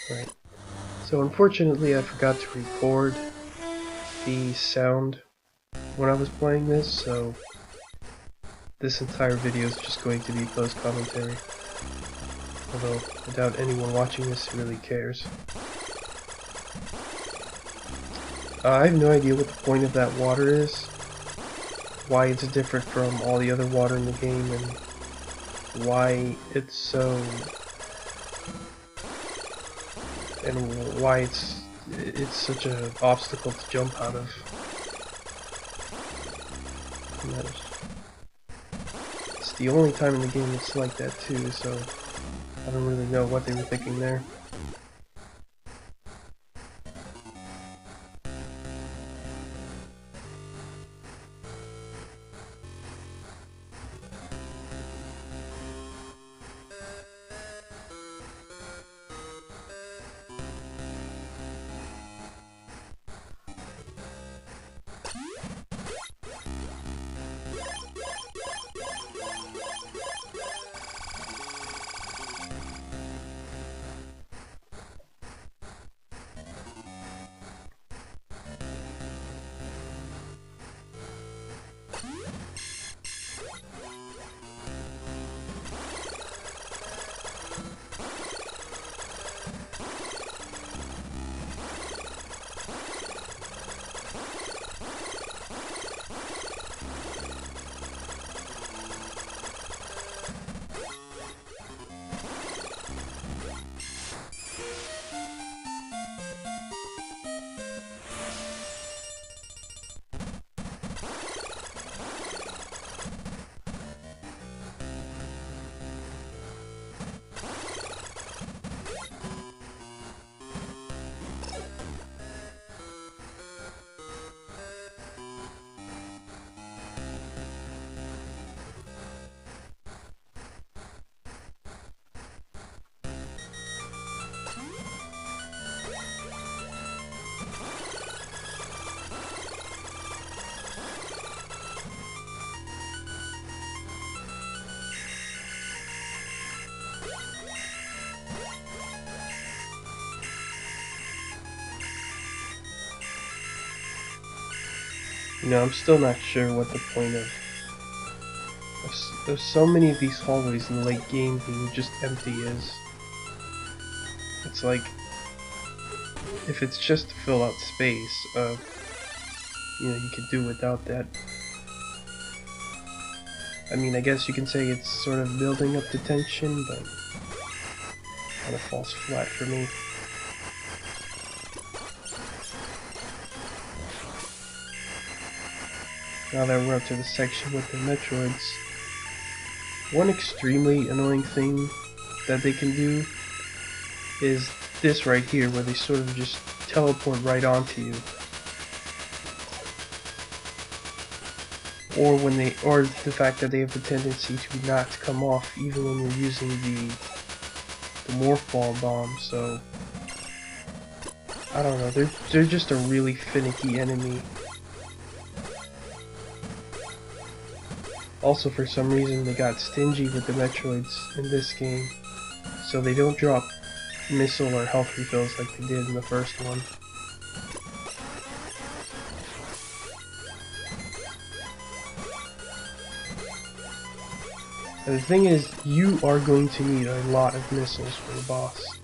Right. So unfortunately I forgot to record the sound when I was playing this, so this entire video is just going to be post commentary. Although I doubt anyone watching this really cares. I have no idea what the point of that water is, why it's different from all the other water in the game, and why it's so... and why it's such an obstacle to jump out of. It's the only time in the game it's like that too, so I don't really know what they were thinking there. You know, I'm still not sure what the point of there's so many of these hallways in the late game being just empty is. It's like, if it's just to fill out space, you know, you could do without that. I mean, I guess you can say it's sort of building up the tension, but kind of falls flat for me. Now that we're up to the section with the Metroids, one extremely annoying thing that they can do is this right here, where they sort of just teleport right onto you. Or the fact that they have the tendency to not come off even when you're using the morph ball bomb. So I don't know, they're just a really finicky enemy. Also, for some reason, they got stingy with the Metroids in this game, so they don't drop missile or health refills like they did in the first one. And the thing is, you are going to need a lot of missiles for the boss.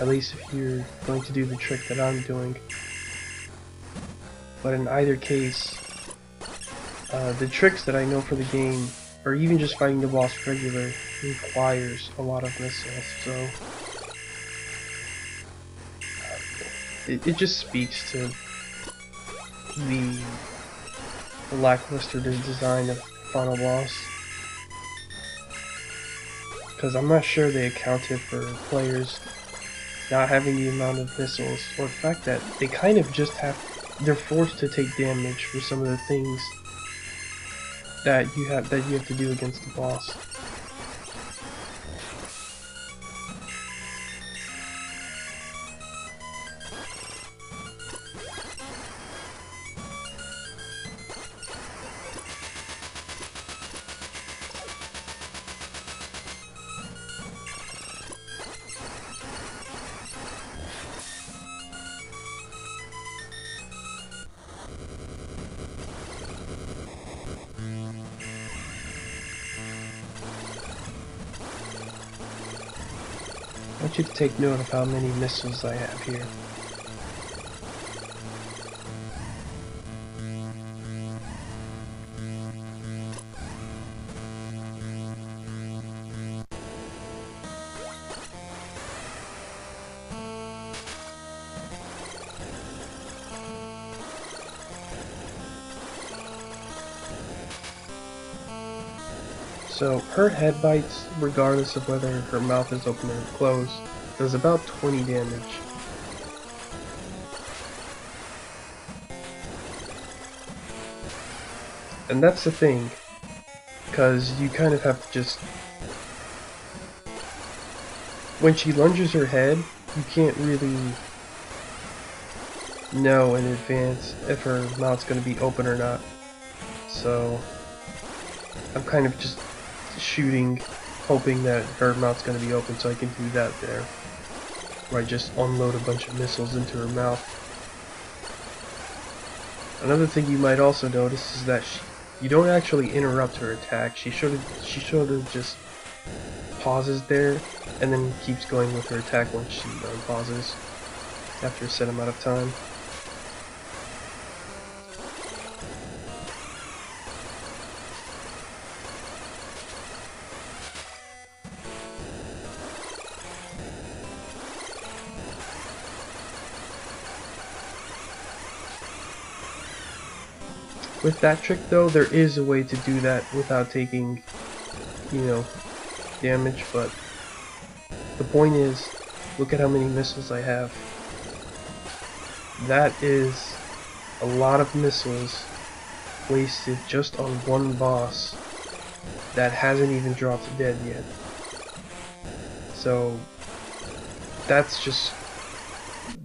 At least if you're going to do the trick that I'm doing. But in either case, the tricks that I know for the game, or even just fighting the boss regular, requires a lot of missiles, so it just speaks to the lackluster design of the final boss. Because I'm not sure they accounted for players not having the amount of missiles, or the fact that they kind of just they're forced to take damage for some of the things that you have to do against the boss. want you to take note of how many missiles I have here. So her head bites, regardless of whether her mouth is open or closed, does about 20 damage. And that's the thing, because you kind of have to just... When she lunges her head, you can't really know in advance if her mouth's going to be open or not. So I'm kind of just shooting, hoping that her mouth's going to be open so I can do that there. Where I just unload a bunch of missiles into her mouth. Another thing you might also notice is that you don't actually interrupt her attack. She sort of just pauses there and then keeps going with her attack once she pauses after a set amount of time. With that trick though, there is a way to do that without taking, damage, but the point is, look at how many missiles I have. That is a lot of missiles wasted just on one boss that hasn't even dropped dead yet. So that's just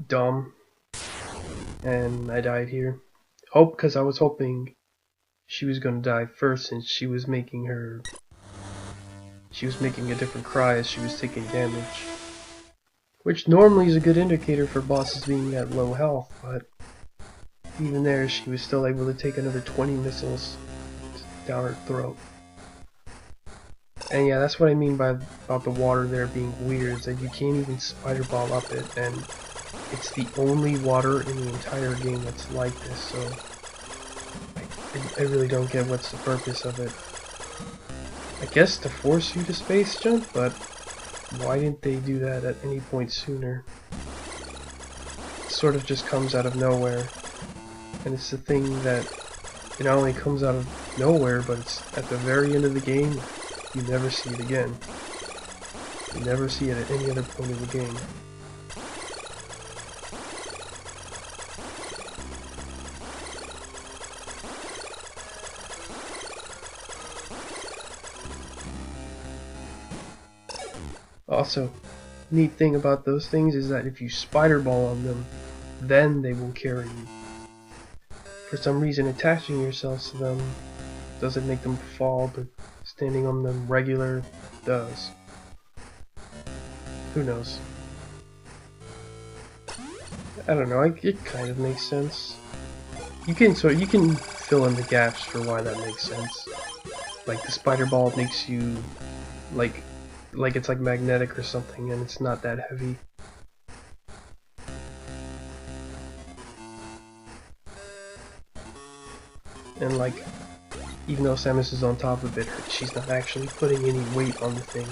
dumb, and I died here. Because I was hoping she was gonna die first, since she was making a different cry as she was taking damage. Which normally is a good indicator for bosses being at low health, but even there she was still able to take another 20 missiles down her throat. And yeah, that's what I mean about the water there being weird, is that you can't even spider ball up it, and it's the only water in the entire game that's like this, so I really don't get what's the purpose of it. I guess to force you to space jump, but why didn't they do that at any point sooner? It sort of just comes out of nowhere, and it's the thing that it not only comes out of nowhere, but it's at the very end of the game. You never see it again. You never see it at any other point in the game. Also, neat thing about those things is that if you spider ball on them, then they will carry you. For some reason, attaching yourselves to them doesn't make them fall, but standing on them regular does. Who knows? I don't know, it kind of makes sense. You can fill in the gaps for why that makes sense. Like the spider ball makes you like it's like magnetic or something, and it's not that heavy. And like, even though Samus is on top of it, she's not actually putting any weight on the thing.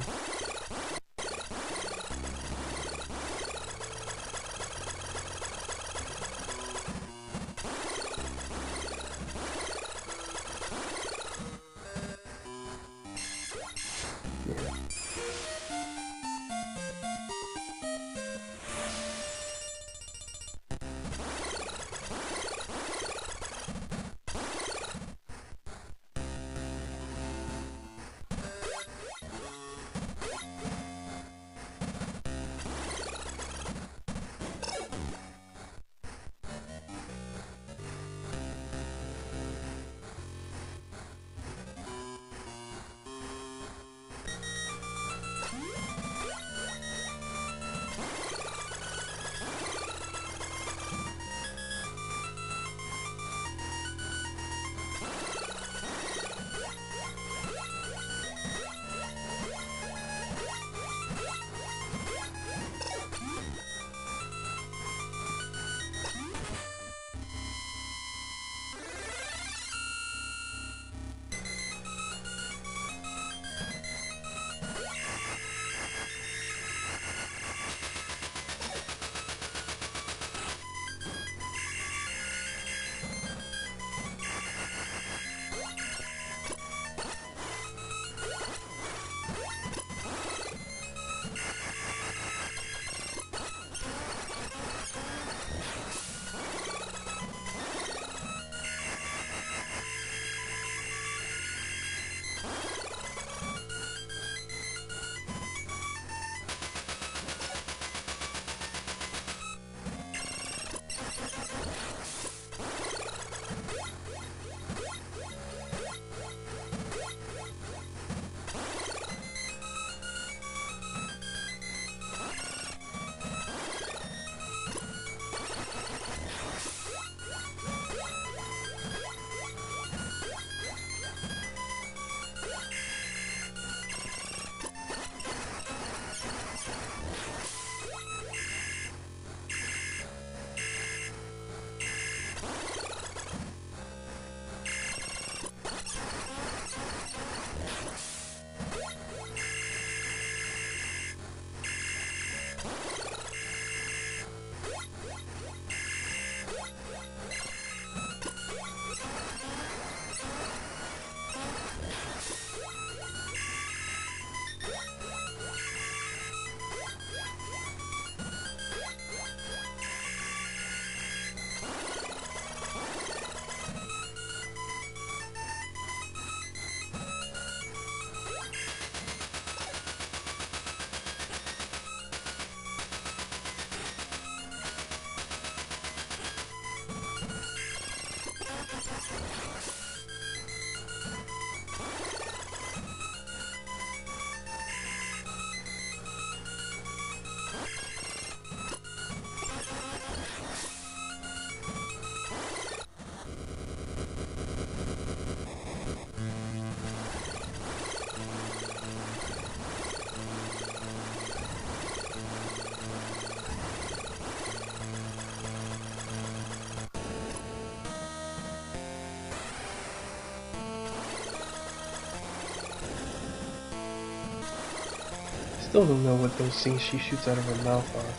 Still don't know what those things she shoots out of her mouth are.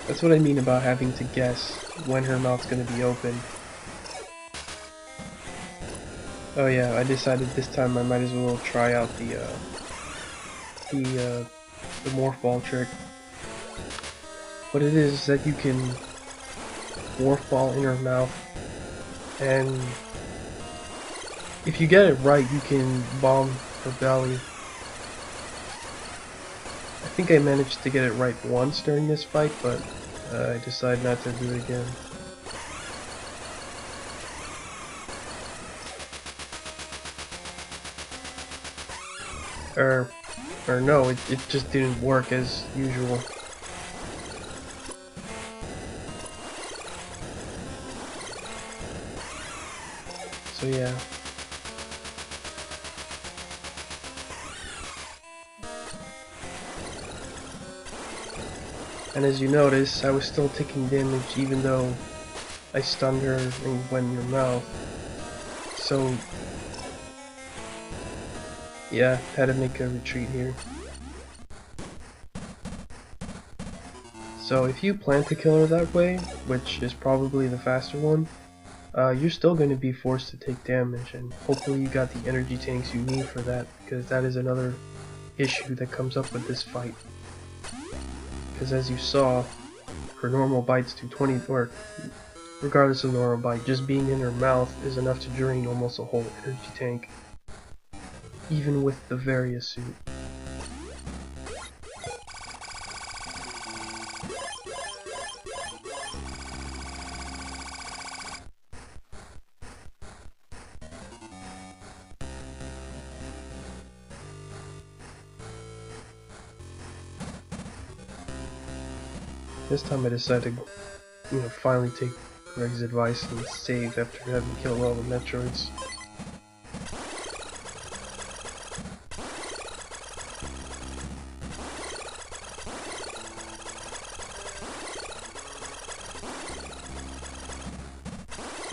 That's what I mean about having to guess when her mouth's gonna be open. Oh yeah, I decided this time I might as well try out the morph ball trick. What it is that you can morph ball in her mouth, and if you get it right, you can bomb her belly. I think I managed to get it right once during this fight, but I decided not to do it again. Or no, it just didn't work as usual. So yeah. And as you notice, I was still taking damage even though I stunned her and went in her mouth. So yeah, had to make a retreat here. So if you plan to kill her that way, which is probably the faster one, you're still going to be forced to take damage, and hopefully you got the energy tanks you need for that, because that is another issue that comes up with this fight. Because as you saw, her normal bites do 20, or regardless of normal bite, just being in her mouth is enough to drain almost a whole energy tank, even with the various suit. This time I decided to, finally take Greg's advice and save after having killed all the Metroids.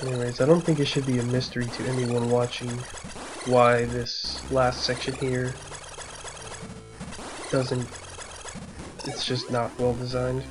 Anyways, I don't think it should be a mystery to anyone watching why this last section here it's just not well designed.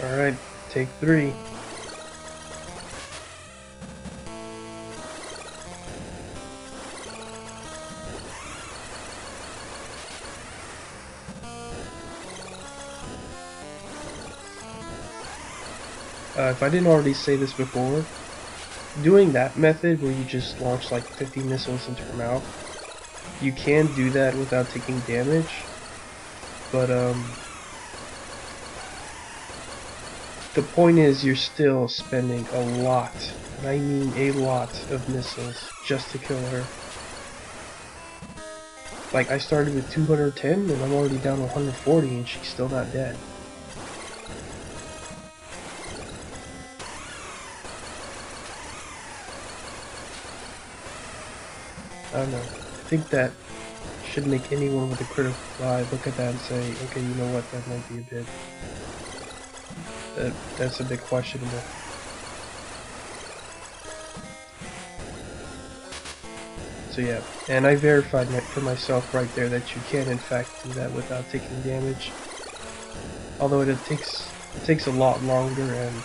Alright, take 3. If I didn't already say this before, doing that method where you just launch like 50 missiles into her mouth you can do that without taking damage, but the point is you're still spending a lot, and I mean a lot, of missiles just to kill her. Like, I started with 210 and I'm already down to 140 and she's still not dead. I don't know. I think that should make anyone with a critical eye look at that and say, okay, you know what, that might be a bit... That's a bit questionable. So yeah, and I verified for myself right there that you can in fact do that without taking damage. Although it takes a lot longer, and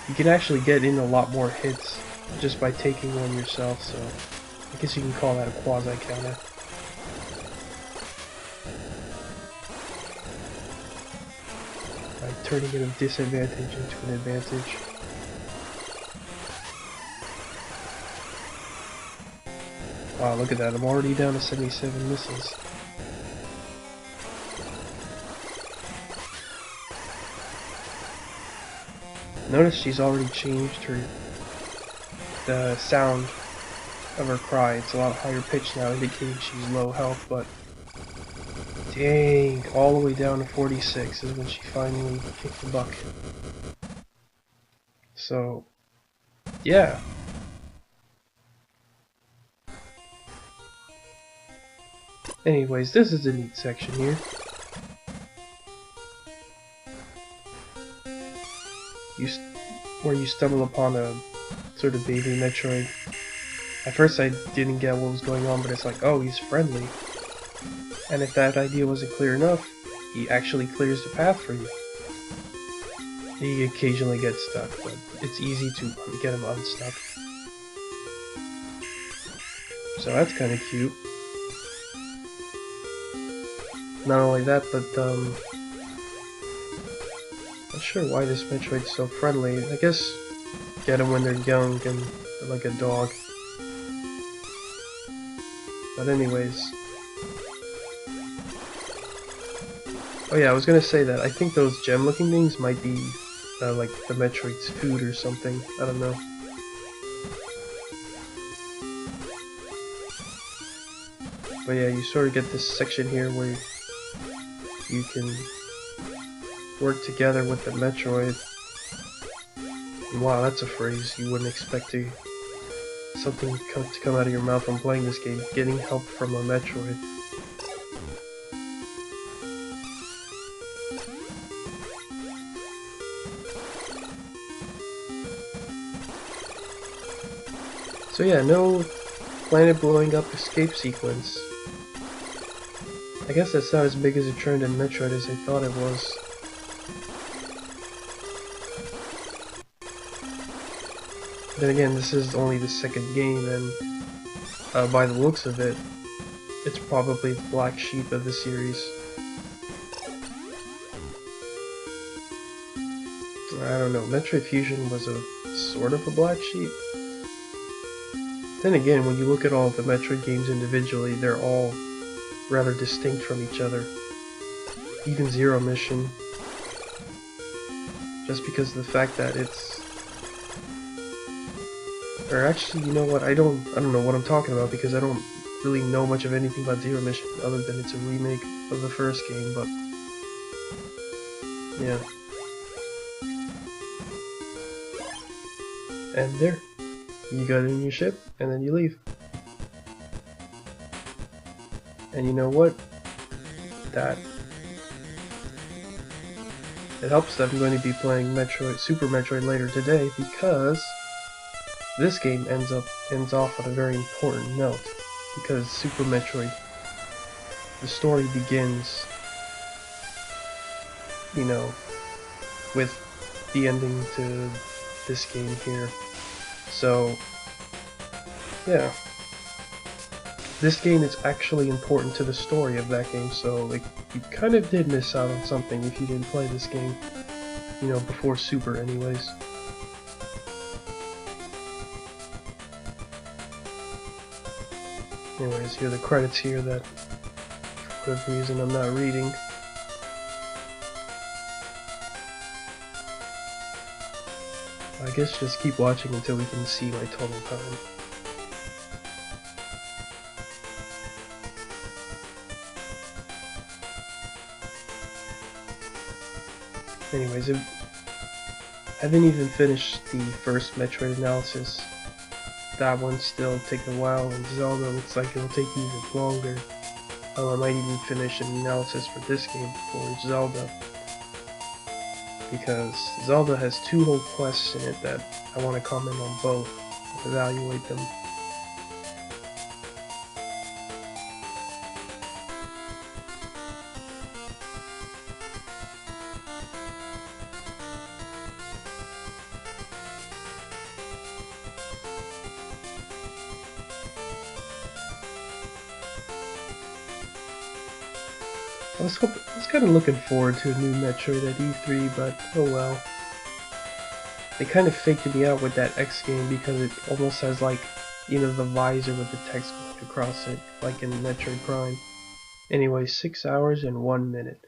you can actually get in a lot more hits just by taking one yourself, so I guess you can call that a quasi-counter. By turning it a disadvantage into an advantage. Wow, look at that, I'm already down to 77 missiles. Notice she's already changed the sound of her cry. It's a lot higher pitched now, indicating she's low health, but dang, all the way down to 46 is when she finally kicked the bucket. So, yeah. Anyways, this is a neat section here. Where you stumble upon a sort of baby Metroid. At first I didn't get what was going on, but it's like, oh, he's friendly. And if that idea wasn't clear enough, he actually clears the path for you. He occasionally gets stuck, but it's easy to get him unstuck. So that's kind of cute. Not only that, but not sure why this Metroid's so friendly. I guess get them when they're young and they're like a dog. But anyways. Oh yeah, I was gonna say that I think those gem-looking things might be like the Metroid's food or something. I don't know. But yeah, you sort of get this section here where you can work together with the Metroid. And wow, that's a phrase you wouldn't expect something to come out of your mouth when playing this game. Getting help from a Metroid. So yeah, no planet blowing up escape sequence. I guess that's not as big as a trend in Metroid as I thought it was. Then again, this is only the second game, and by the looks of it, it's probably the black sheep of the series. I don't know, Metroid Fusion was a sort of a black sheep. Then again, when you look at all the Metroid games individually, they're all rather distinct from each other. Even Zero Mission. Just because of the fact that it's... Or actually, you know what, I don't know what I'm talking about because I don't really know much of anything about Zero Mission other than it's a remake of the first game, but... yeah. And there. You got in your ship, and then you leave. And you know what? It helps that I'm going to be playing Super Metroid later today, because this game ends off on a very important note. Because Super Metroid, the story begins, you know, with the ending to this game here. So, yeah. This game is actually important to the story of that game, so like, you kind of did miss out on something if you didn't play this game. You know, before Super anyways. Anyways, here are the credits here that, for whatever reason, I'm not reading. I guess just keep watching until we can see my total time. Anyways, I haven't even finished the first Metroid analysis. That one's still taking a while, and Zelda looks like it'll take even longer. I might even finish an analysis for this game before Zelda, because Zelda has 2 whole quests in it that I want to comment on both, evaluate them. I was kind of looking forward to a new Metroid at E3, but oh well. They kind of faked me out with that X game because it almost has like, you know, the visor with the text going across it, like in Metroid Prime. Anyway, 6 hours and 1 minute.